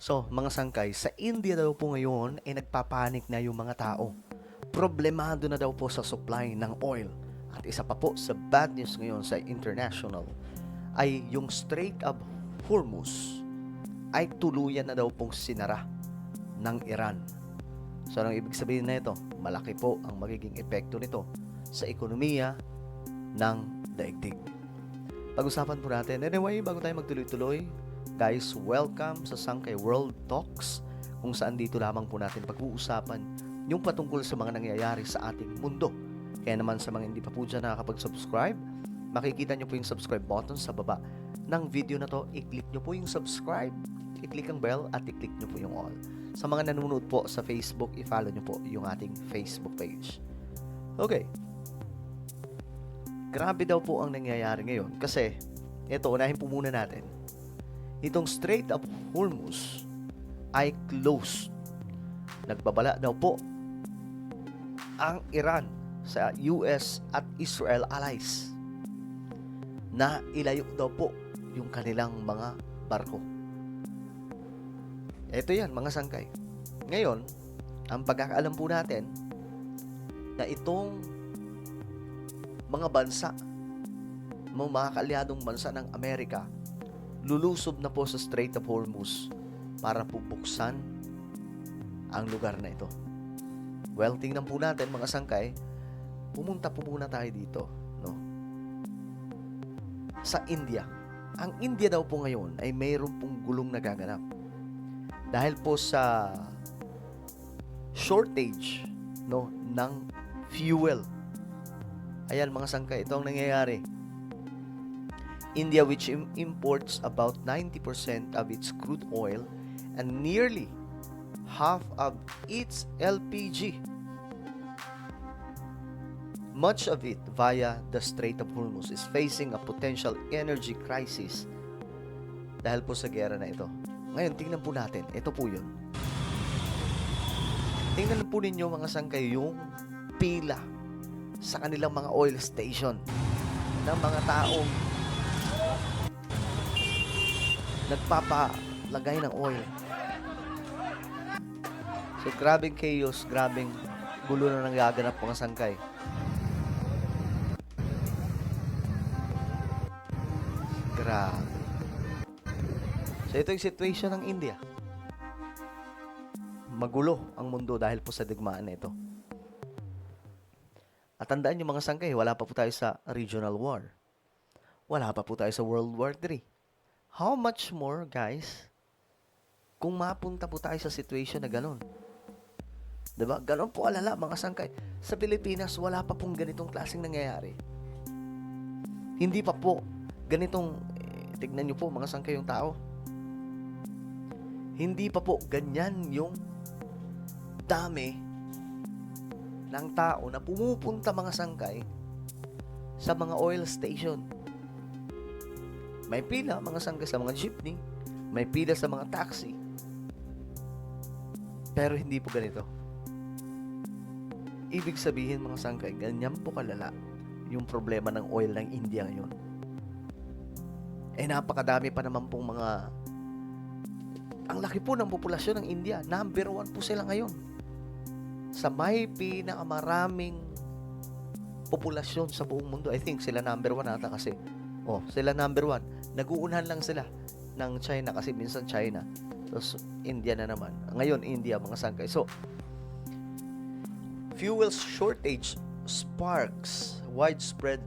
So, mga sangkay, sa India daw po ngayon ay nagpapanik na yung mga tao. Problemado na daw po sa supply ng oil. At isa pa po sa bad news ngayon sa international ay yung Strait of Hormuz ay tuluyan na daw pong sinara ng Iran. So, anong ibig sabihin na ito? Malaki po ang magiging epekto nito sa ekonomiya ng daigdig. Pag-usapan po natin. Anyway, bago tayo magtuloy-tuloy, guys, welcome sa Sangkay World Talks, kung saan dito lamang po natin pag-uusapan yung patungkol sa mga nangyayari sa ating mundo. Kaya naman sa mga hindi pa po dyan nakakapag-subscribe, makikita nyo po yung subscribe button sa baba ng video na to. I-click nyo po yung subscribe, i-click ang bell, at i-click nyo po yung all. Sa mga nanonood po sa Facebook, i-follow nyo po yung ating Facebook page. Okay. Grabe daw po ang nangyayari ngayon kasi, ito, unahin po muna natin. Itong Strait of Hormuz ay closed. Nagbabala daw po ang Iran sa US at Israel allies na ilayo daw po yung kanilang mga barko. Ito yan, mga sangkay. Ngayon, ang pagkakaalam po natin na itong mga bansa, mga kaalyadong bansa ng Amerika, lulusob na po sa Strait of Hormuz para po buksan ang lugar na ito. Well, tingnan po natin, mga sangkay, pumunta po muna tayo dito, no? Sa India. Ang India daw po ngayon ay mayroon pong gulong nagaganap. Dahil po sa shortage, no, ng fuel. Ayan, mga sangkay, ito ang nangyayari. India, which imports about 90% of its crude oil and nearly half of its LPG, much of it via the Strait of Hormuz, is facing a potential energy crisis dahil po sa gera na ito. Ngayon, tingnan po natin. Ito po yun. Tingnan po ninyo, mga sangkay, yung pila sa kanilang mga oil station ng mga taong nagpapalagay ng oil. So, grabing chaos, grabing gulo na nagaganap, mga sangkay. Grabe. So, ito yung situation ng India. Magulo ang mundo dahil po sa digmaan na ito. At tandaan nyo, mga sangkay, wala pa po tayo sa regional war. Wala pa po tayo sa World War III. How much more, guys, kung mapunta po tayo sa situation na gano'n? Diba? Gano'n po alala, mga sangkay. Sa Pilipinas, wala pa pong ganitong klaseng nangyayari. Hindi pa po ganitong, tignan nyo po, mga sangkay, yung tao. Hindi pa po ganyan yung dami ng tao na pumupunta, mga sangkay, sa mga oil station. May pila, mga sangkay, sa mga jeepney. May pila sa mga taxi. Pero hindi po ganito. Ibig sabihin, mga sangkay, ganyan po kalala yung problema ng oil ng India ngayon. Napakadami pa naman pong mga, ang laki po ng populasyon ng India. Number 1 po sila ngayon sa may pinakamaraming populasyon sa buong mundo. I think sila number 1 ata kasi. Sila number 1. Nag-uunahan lang sila ng China kasi minsan China. Tapos India na naman. Ngayon, India, mga sangkay. So, fuel shortage sparks widespread.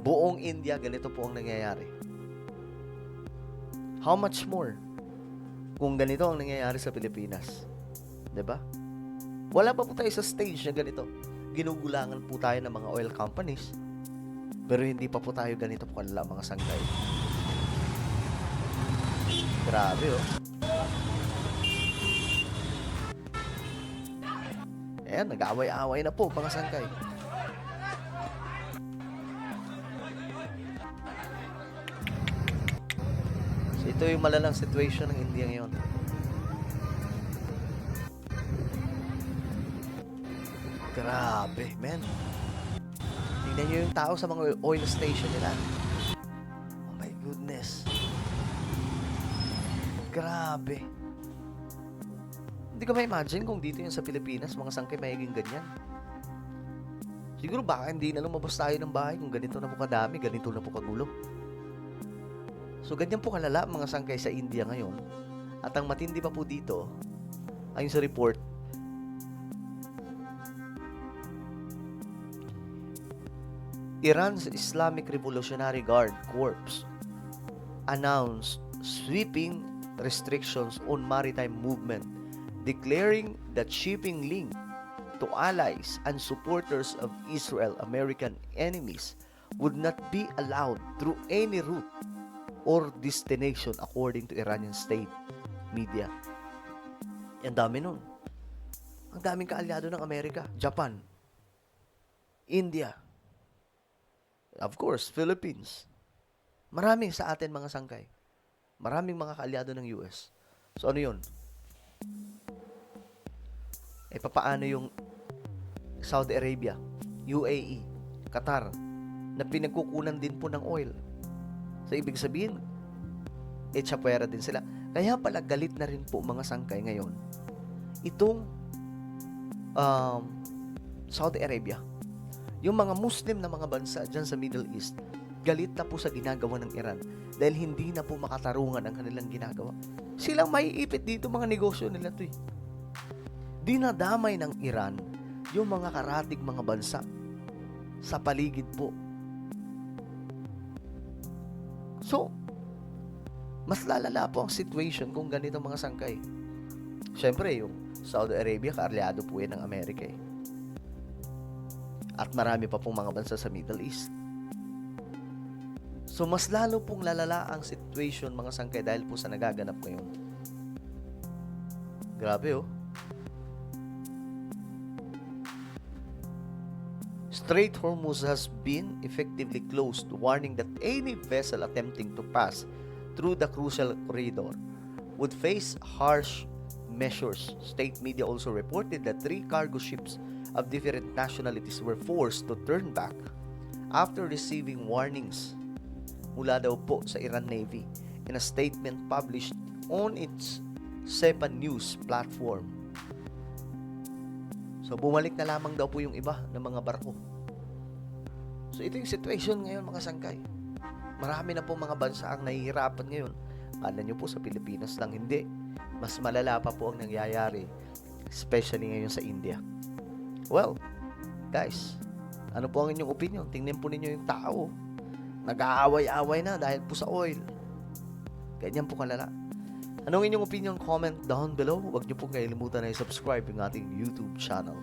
Buong India, ganito po ang nangyayari. How much more kung ganito ang nangyayari sa Pilipinas? 'Di ba? Wala pa po tayo sa stage na ganito. Ginugulangan po tayo ng mga oil companies. Pero hindi pa po tayo ganito po kalala, mga sangkay. Grabe, oh. Ayan, nag-away-away na po, mga sangkay. So, ito yung malalang situation ng India ngayon. Grabe, man. Tingnan nyo yung tao sa mga oil station nila. Oh my goodness. Grabe. Hindi ko ma-imagine kung dito yan sa Pilipinas, mga sangkay mayiging ganyan. Siguro baka hindi na lumabas tayo ng bahay kung ganito na po kadami, ganito na po kagulo. So ganyan po kalala mga sangkay sa India ngayon. At ang matindi pa po dito, ayon sa report, Iran's Islamic Revolutionary Guard Corps announced sweeping restrictions on maritime movement, declaring that shipping linked to allies and supporters of Israel, American enemies, would not be allowed through any route or destination according to Iranian state media. Ang dami nun. Ang daming kaalyado ng Amerika, Japan, India, of course, Philippines. Marami sa atin mga sangkay. Maraming mga kaalyado ng US. So ano yun? Papaano yung Saudi Arabia, UAE, Qatar, na pinagkukunan din po ng oil. So ibig sabihin, tsapwera din sila. Kaya pala galit na rin po mga sangkay ngayon. Itong Saudi Arabia, yung mga Muslim na mga bansa dyan sa Middle East, galit na po sa ginagawa ng Iran dahil hindi na po makatarungan ang kanilang ginagawa. Silang maiipit dito mga negosyo nila to eh. Dinadamay ng Iran yung mga karatig mga bansa sa paligid po. So, mas lalala po ang situation kung ganito mga sangkay. Siyempre, yung Saudi Arabia, kaalyado po yan ng Amerika eh. At marami pa pong mga bansa sa Middle East. So, mas lalo pong lalala ang situation mga sangkay dahil po sa nagaganap ngayon. Grabe oh. Strait Hormuz has been effectively closed, warning that any vessel attempting to pass through the crucial corridor would face harsh measures. State media also reported that 3 cargo ships of different nationalities were forced to turn back after receiving warnings mula daw po sa Iran Navy in a statement published on its SEPA News platform. So bumalik na lamang daw po yung iba ng mga barko. So ito yung situation ngayon mga sangkay. Marami na po mga bansa ang nahihirapan ngayon. Kala nyo po sa Pilipinas lang, hindi. Mas malala pa po ang nangyayari, especially ngayon sa India. Well, guys, ano po ang inyong opinion? Tingnan po ninyo yung tao. Nag-aaway-away na dahil po sa oil. Ganyan po kalala. Anong inyong opinion? Comment down below. Huwag nyo po kalimutan na i-subscribe yung ating YouTube channel.